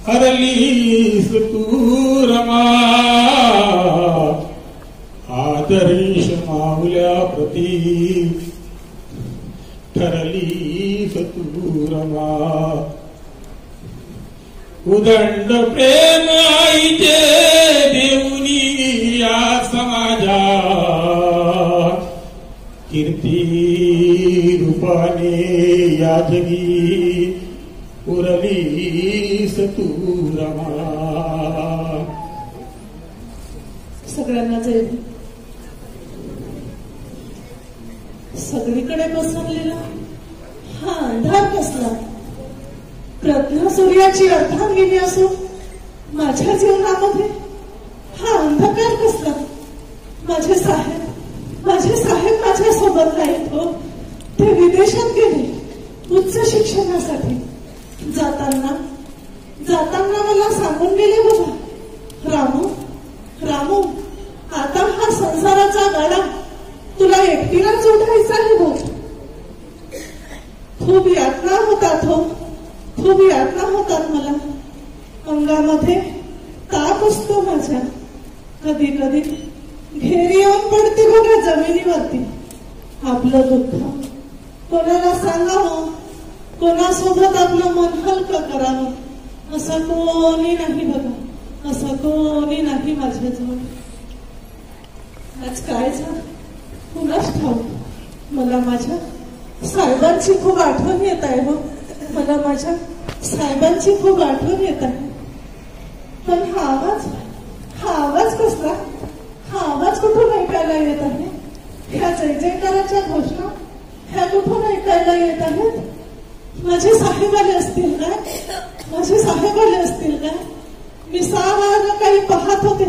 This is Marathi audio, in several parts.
हरलीस तू रमा आदर्श माऊल्या प्रती ठरलीस तू रमा उदंड प्रेम आईचे देऊनी या समाजा कीर्ती रूपाने या जगी उरलीस तू रमा. सगळ्यांना जय. सगळीकडे पसरलेला हा अंधार कसला? प्रज्ञा सूर्याची अर्धांगिनी असो माझ्या जीवनामध्ये हा अंधकार कसला? माझे साहेब माझ्या सोबत नाहीत हो. ते विदेशात गेले उच्च शिक्षणासाठी. जाताना मला सांगून गेले बघा, रामू आता हा संसाराचा गाडा तुला एकटीलाच उठायचा आहे बघ. खूप यातना होतात हो, खूप यातना होतात मला. अंगामध्ये ताप असतो माझ्या. कधी कधी घेरी येऊन पडते बघा जमिनीवरती. आपलं दुःख कोणाला सांगावं, कोणासोबत आपलं मन हलकं करावं असं कोणी नाही बघा, असं कोणी नाही माझ्याजवळ. आज काय झालं कुणास ठाऊक. मला माझ्या साहेबांची खूप आठवण येत आहे हो. मला माझ्या साहेबांची खूप आठवण येत आहे. पण हा आवाज कसला? हा आवाज कुठून ऐकायला येत आहे? ह्या जय जयकाराच्या घोषणा ह्या कुठून ऐकायला येत आहेत? माझे साहेब आले असतील काय? माझे साहेब आले असतील काय? मी सारा काही पाहत होते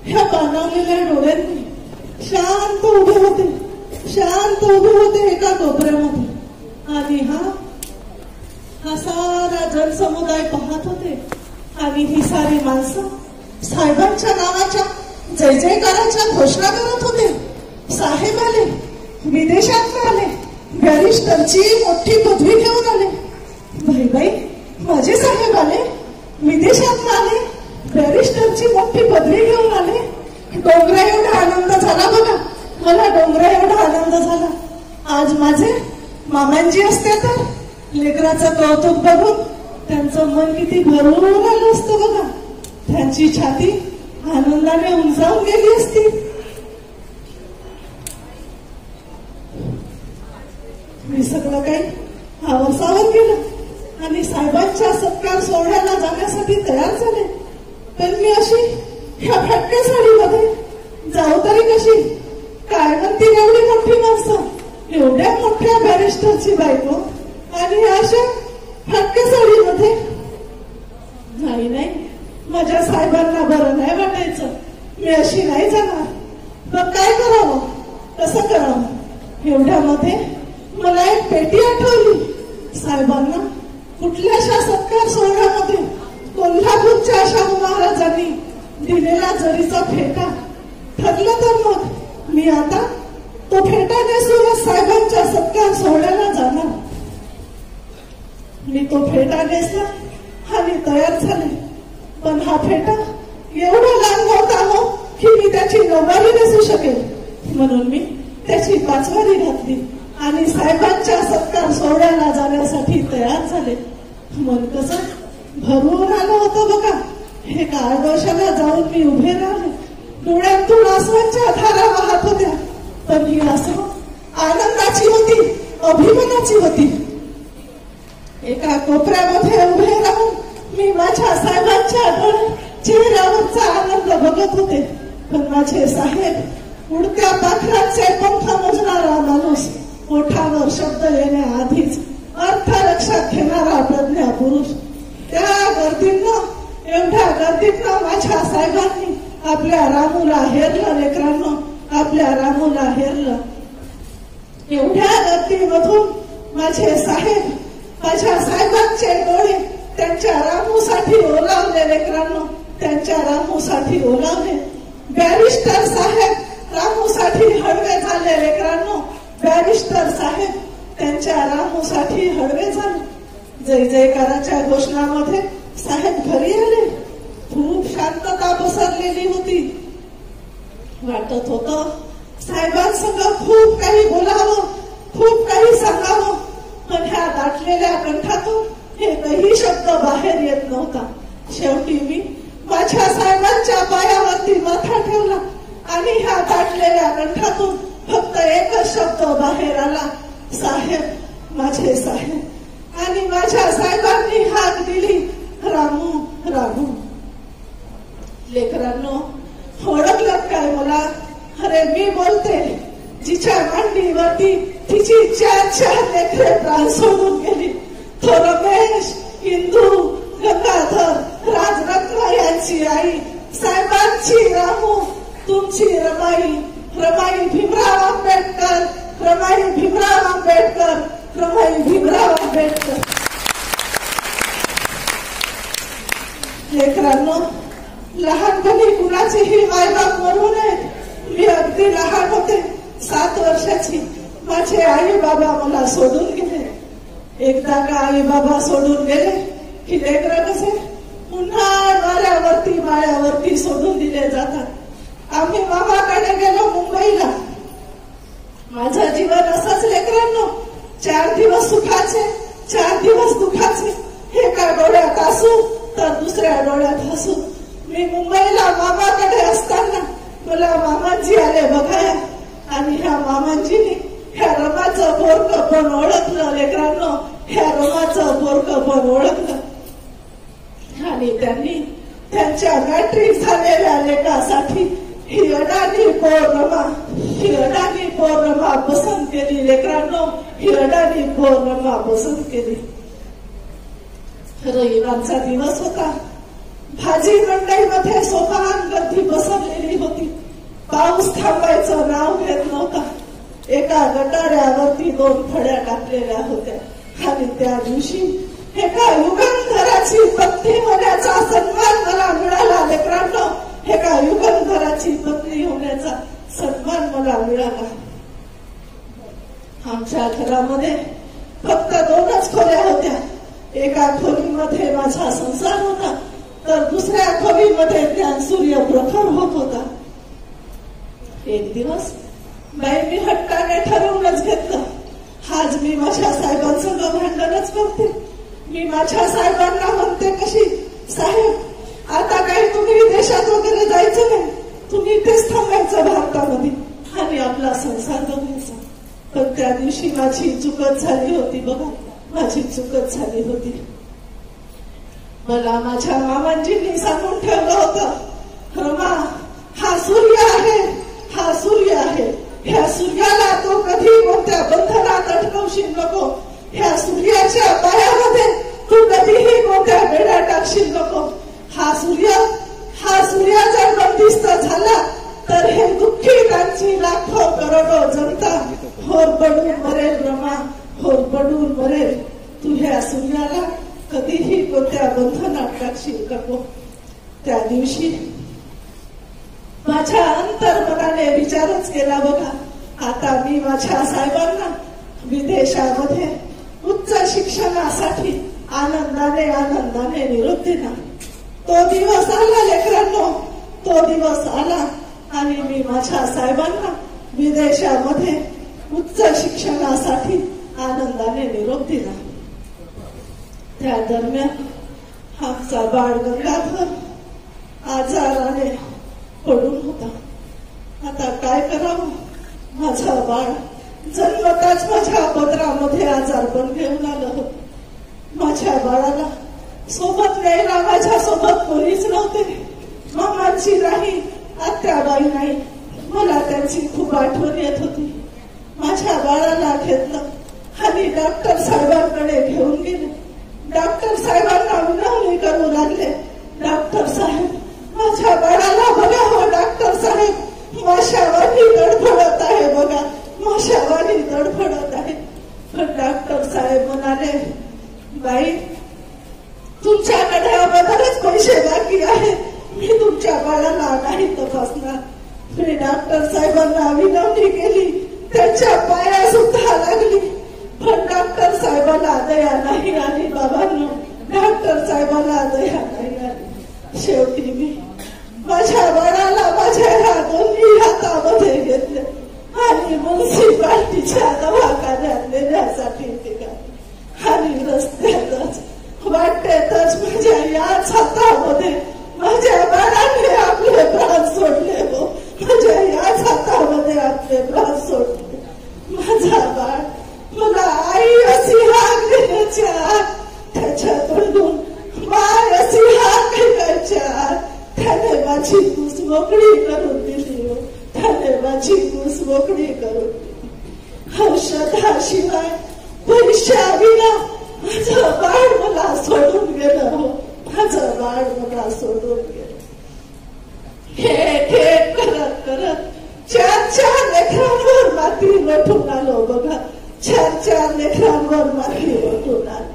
ह्या पाणावलेल्या डोळ्यांनी. शांत उभे होते एका कोपऱ्यामध्ये. आणि हा सारा जनसमुदाय पाहत होते. आणि ही सारी माणसं साहेबांच्या नावाच्या जय जयकाराच्या घोषणा करत होते. साहेब आले, विदेशात आले, बॅरिस्टरची मोठी पदवी घेऊन आले. बाई माझे साहेब आले, विदेशात आले, बॅरिस्टरची मोठी पदवी घेऊन आले. डोंगरा एवढा आनंद झाला बघा, मला डोंगरा एवढा आनंद झाला. आज माझे मामांजी असते तर लेकराचं कौतुक बघून त्यांचं मन किती भरून आलं असतं बघा. त्यांची छाती आनंदाने उंचावून गेली असती. मी सगळं काही आवसावर केलं आणि साहेबांच्या सत्कार सोहळ्याला जाण्यासाठी तयार झाले. पण मी अशी ह्या फाटक्या साडीमध्ये जाऊ तरी कशी? काय म्हणतील एवढी मोठी माणसं, एवढ्या मोठ्या बॅरिस्टरची बायको आणि अशा फाटक्या साडीमध्ये? नाही, माझ्या साहेबांना बरं नाही वाटायचं. मी अशी नाही जाणार. मग काय करावं, कसं करावं? एवढ्यामध्ये मला एक पेटी आठवली. साहेबांना कुठल्याशा सत्कार सोहळ्यामध्ये कोल्हापूरच्या शाहू महाराजांनी दिलेला जरीचा फेटा. ठरलं तर मग मी आता तो फेटा नेसूनच साहेबांच्या सत्कार सोहळ्याला जाणार. मी तो फेटा नेसला आणि तयार झाले. पण हा फेटा एवढा लहान होता हो की मी त्याची नऊवारी नेसू शकेल. म्हणून मी त्याची पाचवारी घातली आणि साहेबांच्या सत्कार सोहळ्याला जाण्यासाठी तयार झाले. मन कसं भरून आलं होतं बघा. हे काळदोशाला जाऊन मी उभे राहिले. डोळ्यातून आसवांच्या धारा वाहत होत्या. पण ही आसव आनंदाची होती, अभिमानाची होती. एका कोपऱ्यामध्ये उभे राहून मी माझ्या साहेबांच्या चेहऱ्यावरचा आनंद बघत होते. पण माझे साहेब उडत्या पाखरांचे पंख मोजणारा माणूस, ओठावर शब्द येण्याआधीच अर्थ लक्षात घेणारा प्रज्ञा पुरुष. त्या एवढ्या गर्दीतनं माझ्या साहेबांनी आपल्या रामूला हेरलं. लेकरांनो, आपल्या रामूला हेरलं. एवढ्या गर्दीमधून माझे साहेब, माझ्या साहेबांचे डोळे त्यांच्या रामूसाठी ओलावले. लेकरांनो, त्यांच्या रामूसाठी ओलावले. बॅरिस्टर साहेब रामूसाठी हळवे झाले. लेकरांनो, बॅरिस्टर साहेब त्यांच्या रामूसाठी हळवे झाले. जय जयकाराच्या घोषणामध्ये साहेब घरी आले. खूप शांतता पसरलेली होती. वाटत होतं साहेबांसंग खूप काही बोलावं, खूप काही सांगावं, पण ह्या दाटलेल्या कंठातून एकही शब्द बाहेर येत नव्हता. शेवटी मी माझ्या साहेबांच्या पायावरती माथा ठेवला आणि ह्या दाटलेल्या कंठातून फक्त एकच शब्द बाहेर आला, साहेब, माझे साहेब. आणि माझ्या साहेबांनी हाक दिली, रामू, रामू. लेकरांनो, ओळखलं काय मला? अरे मी बोलते, जिच्या मांडीवरती तिची 4 लेकरे प्राण सोडून गेली. तो रमेश, इंदू, गंगाधर, राजरत्न यांची आई, साहेबांची रामू, तुमची रमाई, रमाई भीमराव आंबेडकर, रमाई भीमराव आंबेडकर, रमाई भीमराव आंबेडकर. लेकरांनो, लहानपणी कुणाचीही मायबाप मरू नयेत. मी अगदी लहान होते, 7 वर्षाची. माझे आई बाबा मला सोडून गेले. एकदा का आई बाबा सोडून गेले की लेकरं कसे पुन्हा माळ्यावरती सोडून दिले जातात. आम्ही मामाकडे गेलो मुंबईला. माझं जीवन असंच लेकरांनो, 4 दिवस सुखाचे, 4 दिवस दुखाचे. एका डोळ्यात हसू तर दुसऱ्या डोळ्यात हसू. मी मुंबईला मामाकडे असताना मला मामाजी आले बघाया आणि ह्या मामाजीने ह्या रमाचं पोरकं पण ओळखलं. लेकरांनो, ह्या रमाचं पोरकं पण ओळखलं आणि त्यांनी त्यांच्या मॅट्रिक झालेल्या लेकासाठी ही अडाणी पोर रमा पसंत केली. लेकरांनो, ही अडाणी पोर रमा पसंत केली. रविवारचा दिवस होता. भाजी मंडईमध्ये सोपान गर्दी पसरलेली होती. पाऊस थांबायचं नाव घेत नव्हता. एका गटाऱ्यावरती 2 फड्या टाकलेल्या होत्या आणि त्या दिवशी एका युगंधराची पत्नी होण्याचा सन्मान मला मिळाला. लेकरांनो, एका युगंधराची पत्नी होण्याचा सन्मान मला मिळाला. आमच्या घरामध्ये फक्त 2च खोल्या होत्या. एका खोलीमध्ये माझा संसार होता तर दुसऱ्या खोलीमध्ये ज्ञान सूर्य प्रखर होत होता. एक दिवस बाईंनी हट्टाने ठरवूनच घेतलं, आज मी माझ्या साहेबांसंग भांडणच करते. मी माझ्या साहेबांना म्हणते कशी, साहेब आता काही तुम्ही देशात वगैरे जायचं नाही, तुम्ही इथेच थांबायचं भारतामध्ये आणि आपला संसार बघायचा. पण त्या दिवशी माझी चुकच झाली होती. बघा, माझी चुकच झाली होती. मला माझ्या मामांजींनी सांगून ठेवलं होतं, रमा, हा सूर्य आहे, हा सूर्य आहे. ह्या सूर्याला तो कधी कोणत्या बंधनात अटकवशील नको. ह्या सूर्याच्या पायामध्ये तू कधीही कोणत्या बेड्या टाकशील नको. हा सूर्य जर बंदिस्त झाला तर हे दुःखी त्यांची लाखो करोडो जनता होरपडून मरेल. रमा, होरपडून मरेल. तू ह्या सूर्याला कधीही कोणत्या बंधनात टाकशील नको. त्या दिवशी माझ्या अंतर्मनाने विचारच केला बघा, आता मी माझ्या साहेबांना विदेशामध्ये उच्च शिक्षणासाठी आनंदाने निरोप देणार. तो दिवस आला लेकरांनो, तो दिवस आला आणि मी माझ्या साहेबांना विदेशामध्ये उच्च शिक्षणासाठी आनंदाने निरोप दिला. त्या दरम्यान आमचा बाळ गंगाधर आजाराने पडून होता. आता काय करावं? माझा बाळ जन्मताच माझ्या पदरामध्ये आजारपण घेऊन आलं होतं. माझ्या बाळाला सोबत न्यायला माझ्या सोबत कोणीच नव्हते. मामाची नाही, आत्याबाई नाही. मला त्यांची खूप आठवण येत होती. माझ्या बाळाला घेतलं आणि डॉक्टर साहेबांकडे घेऊन गेले. डॉक्टर साहेबांना विनवणी करू लागले, डॉक्टर साहेब, माझ्या बाळाला बघा हो. डॉक्टर साहेब, माशावानी तडफडत आहे बघा, माशावानी तडफडत आहे. पण डॉक्टर साहेब म्हणाले, बाई, तुमच्याकडे बरेच पैसे बाकी आहेत, मी तुमच्या बाळाला नाही तपासणार. मी डॉक्टर साहेबांना विनवणी केली, त्यांच्या पाया सुद्धा लागली. पण डॉक्टर साहेबाला दया नाही आली बाबांनो, डॉक्टर साहेबाला दया नाही आली. शेवटी मी माझ्या बाळाला माझ्या ह्या दोन्ही हातामध्ये घेतले आणि म्युन्सिपाल्टीच्या दवाखान्यात नेण्यासाठी निघाले. आणि रस्त्यातच वाटेतच माझ्या याच हातामध्ये माझ्या बाळाने आपले प्राण सोडले. हो, माझ्या याच हातामध्ये आपले प्राण सोडले. माझा बाळ मला आई अशी हाक देण्याच्या आत, त्याच्या तोंडून माय अशी हाक ऐकायच्या आत त्याने माझी कूस मोकळी करून दिली. त्याने माझी कूस मोकळी करून दिली. औषधाशिवाय पैशाविना माझं बाळ मला सोडून गेलं. हो, माझं बाळ मला सोडून गेलं. हे करत करत 4 लेकरांवर माती लोटून आलो बघा. 4 लेकरांवर माती लोटून आलो.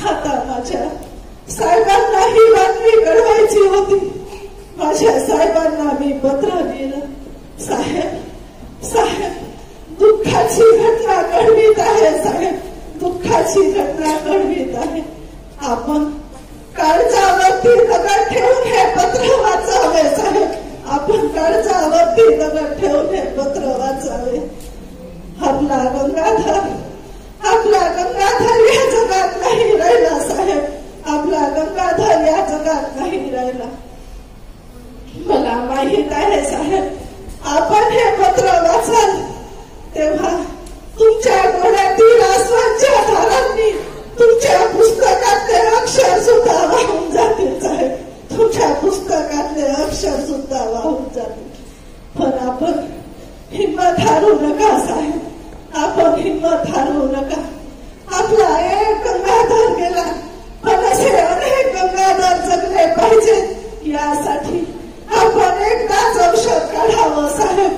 आता माझ्या साहेबांना ही बातमी कळवायची होती. माझ्या साहेबांना मी पत्र लिहिलं. साहेब दुःखाची घटना घडवीत आहे. साहेब दुःखाची घटना घडवीत आहे. आपण काळजावरती दगड ठेवून हे पत्र वाचावे. साहेब आपण काळजावरती दगड ठेवून हे पत्र वाचावे. आपला गंगाधर या जगात नाही राहिला. साहेब आपला गंगाधर या जगात नाही राहिला. मला माहित आहे साहेब, आपण हे पत्र वाचाल तेव्हा तुमच्या डोळ्यातील आसवांच्या धारांनी तुमच्या पुस्तकातले अक्षर सुद्धा वाहून जातील. साहेब तुमच्या पुस्तकातले अक्षर सुद्धा वाहून जातील. पण आपण हिंमत हारू नका साहेब, आपण हिंमत हारू नका. आपला एक गंगाधर गेला, पण असे अनेक गंगाधर जगले पाहिजेत. यासाठी आपण एकदाच औषध काढावं साहेब,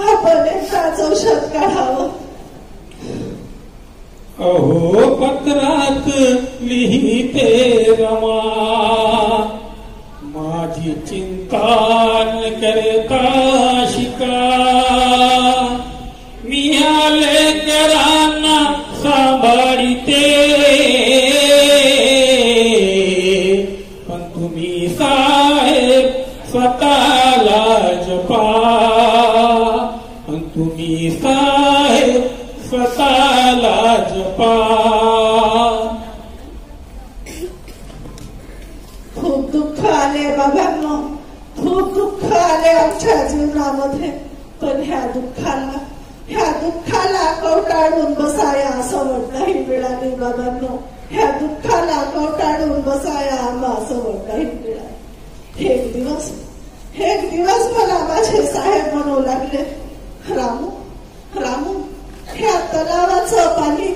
आपण एकदाच औषध काढावं. अहो पत्रात लिहिते रमा, माझी चिंता न करता शिका. मी आले करांना सांभाळते, पण तुम्ही साहेब स्वतःला जपा. पण तुम्ही साहेब स्वतःला जपा. खूप दुःख आले बाबांनो, खूप दुःख आले आमच्या जीवनामध्ये. पण ह्या दुःखाला कवटाळून बसाया सवड नाही मिळाली बाबांनो. ह्या दुःखाला कवटाळून बसाया आम्हा सवड नाही मिळाली. एक दिवस मला माझे साहेब म्हणू लागले, रामू ह्या तलावाचं पाणी,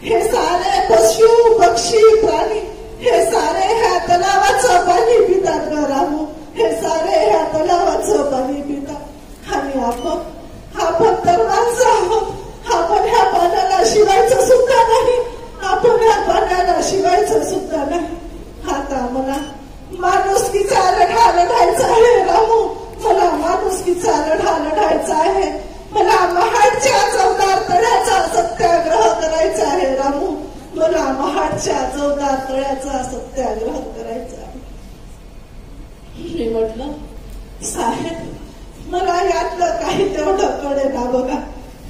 हे सारे पशु पक्षी प्राणी, हे सारे ह्या तलावाचं पाणी पितात ग रामू. हे सारे ह्या तलावाचं पाणी पितात. आणि आपण तर माणसं आहोत. आपण ह्या पाण्याला शिवायचं सुद्धा नाही. आपण ह्या पाण्याला शिवायचं सुद्धा नाही. आता मला माणुसकीचा लढा लढायचा आहे रामू. मला माणुसकीचा लढा लढायचा आहे. मला महाडच्या चौदार तळ्याचा सत्याग्रह करायचा आहे रामू. मला महाडच्या चौदार तळ्याचा सत्याग्रह करायचा आहे. मी म्हटलं साहेब मला यातलं काही तेवढं कळेना बघा,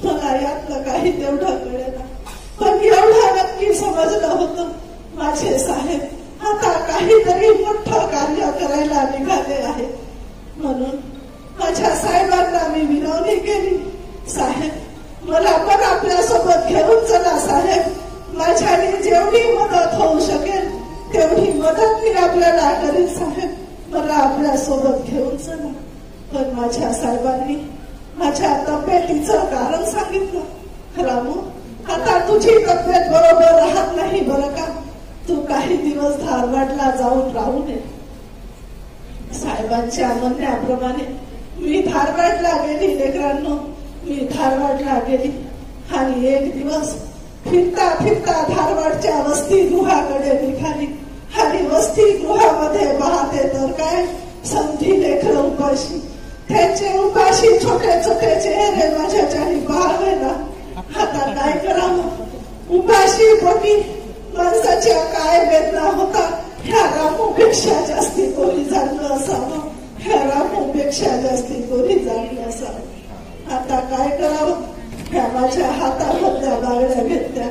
मला यातलं काही तेवढं कळेना. पण एवढं नक्की समजलं होतं माझे साहेब आता काहीतरी मोठं कार्य करायला निघाले आहे. म्हणून माझ्या साहेबांना मी विनवणी केली, साहेब मला पण आपल्यासोबत घेऊन चला साहेब. माझ्याने जेवढी मदत होऊ शकेल तेवढी मदत मी आपल्याला करीन साहेब. मला आपल्यासोबत घेऊन चला. पण माझ्या साहेबांनी माझ्या तब्येतीचं कारण सांगितलं. रामू आता तुझी तब्येत बरोबर राहत नाही बरं का, तू काही दिवस धारवाडला जाऊन राहू नये. साहेबांच्या म्हणण्याप्रमाणे मी धारवाडला गेली लेकरांनो, मी धारवाडला गेली. आणि एक दिवस फिरता फिरता धारवाडच्या वसतिगृहाकडे निघाली. आणि वसतिगृहामध्ये पाहते तर काय समधी लेकर उपाशी, त्यांचे उपाशी छोटे छोटे चेहरे माझ्या चारी पाहावे ना. आता काय करावं, उपाशी पोटी माणसाच्या काय वेदना होता ह्या रामूपेक्षा जास्ती कोणी जाणलं असावं. ह्या रामूपेक्षा जास्ती कोणी जाणलं असावं. आता काय करावं. ह्या माझ्या हातामधल्या बांगड्या घेतल्या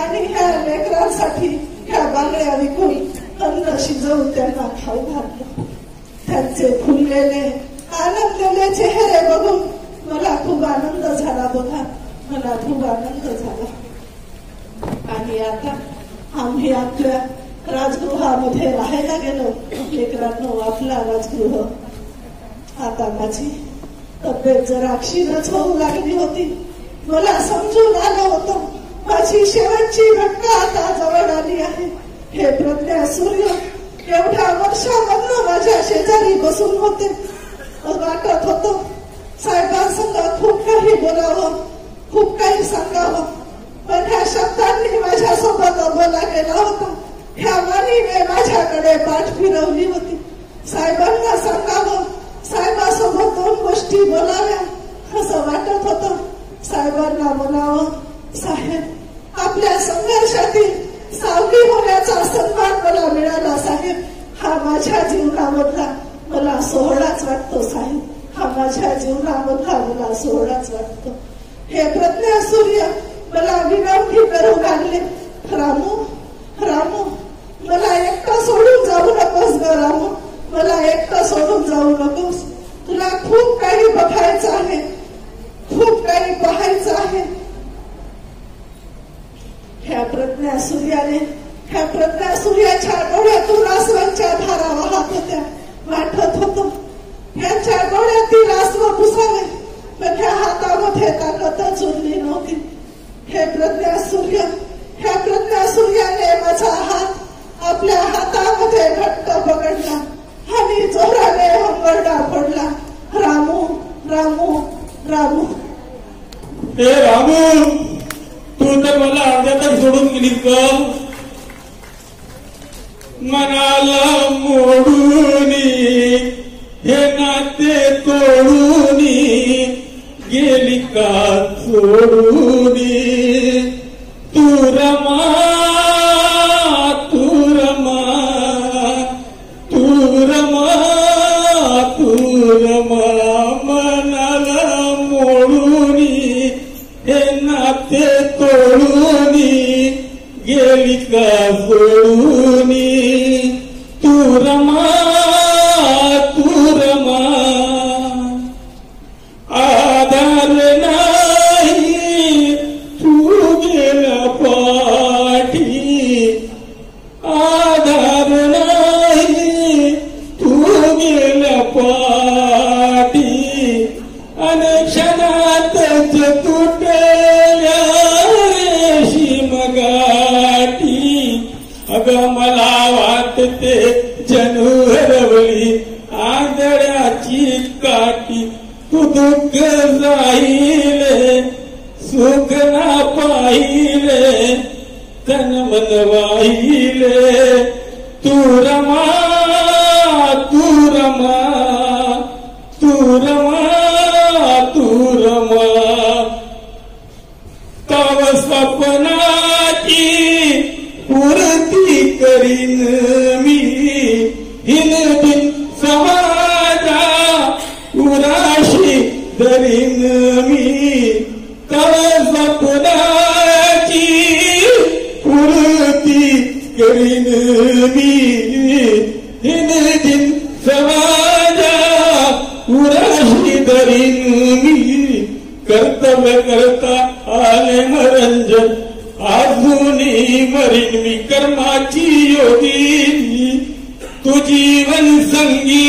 आणि ह्या लेकरांसाठी ह्या बांगड्या विकून अन्न शिजवून त्यांना खाऊ घातलं. त्यांचे फुललेले आनंदलेले चेहरे बघून मला खूप आनंद झाला. बघा, मला खूप आनंद झाला. आणि आता आम्ही आपल्या राजगृहामध्ये राहायला गेलो. लेकरांनो, आपला राजगृह. आता माझी तब्येत जरा क्षीणच होऊ लागली होती. मला समजून आलं होतं माझी शेवटची घटना आता जवळ आली आहे. हे प्रज्ञा सूर्य एवढ्या वर्षामधनं माझ्या शेजारी बसून होते. वाटत होतं साहेबांसंग खूप काही बोलावं, खूप काही सांगावं, पण ह्या शब्दांनी माझ्यासोबत बोला केला होता. ह्या वाणीने माझ्याकडे पाठ फिरवली होती. साहेबांना सांगावं, साहेबांसोबत दोन गोष्टी बोलाव्या असं वाटत होतं. साहेबांना म्हणावं, साहेब, आपल्या संघर्षातील सावली होण्याचा सन्मान मला मिळाला साहेब. हा माझ्या जीवनामधला मला सोहळाच वाटतो साहेब. हा माझ्या जीवनामधला मला सोहळाच वाटतो. हे प्रज्ञा सूर्य मला विनंती करू लागले, रामू, रामू, मला एकटं सोडून जाऊ नकोस ग रामू. मला एकटं सोडून जाऊ नकोस. तुला खूप काही बघायचं आहे, खूप काही पाहायचं आहे. ह्या प्रज्ञा सूर्याच्या डोळ्यातून आसवांच्या धारा वाहत होत्या. वाटत होतं ह्यांच्या डोळ्यातील आसव पुसावे, पण ह्या हातामध्ये ताकदच उरली नव्हती. ह्या प्रज्ञा सूर्याने माझा हात आपल्या हातामध्ये घट्ट पकडला आणि जोराने हंबरडा पडला, रामू, रामू, रामू. हे रामू, तू तर मला अर्ध्यातच सोडून गेलीस ग. मनाला मोडून हे नाते तोडून गेली का सोडून. तू रमा, तू रमा, तू रमा, तू रमा. मनाला मोडून हे नाते तोडून गेली का सोडून. तू रमा, तू रमा. आधार नाही तू गेला पाठी. आधार नाही तू गेला पाठी. अनक्षणातच तुटल्या रेशीम गाठी. अगं मला वाटते जणू हरवली आंधळ्याची काठी. तू दुःख जाईले, सुख ना पाहिले, तन मन वाहिले. तू रमा, तू रमा, तू रमा, तू रमा. तव स्वप्नाची पूर्ती करीन मी. हिन बिन समाजा उराशी धरीन मी. तव स्वप्नाची पूर्ती करीन मी. हिन बिन समाजा उराशी धरीन मी. कर्तव्य करता आले मरंजन, अजूनही मरीन मी. कर्माची योगी तू जीवन संगी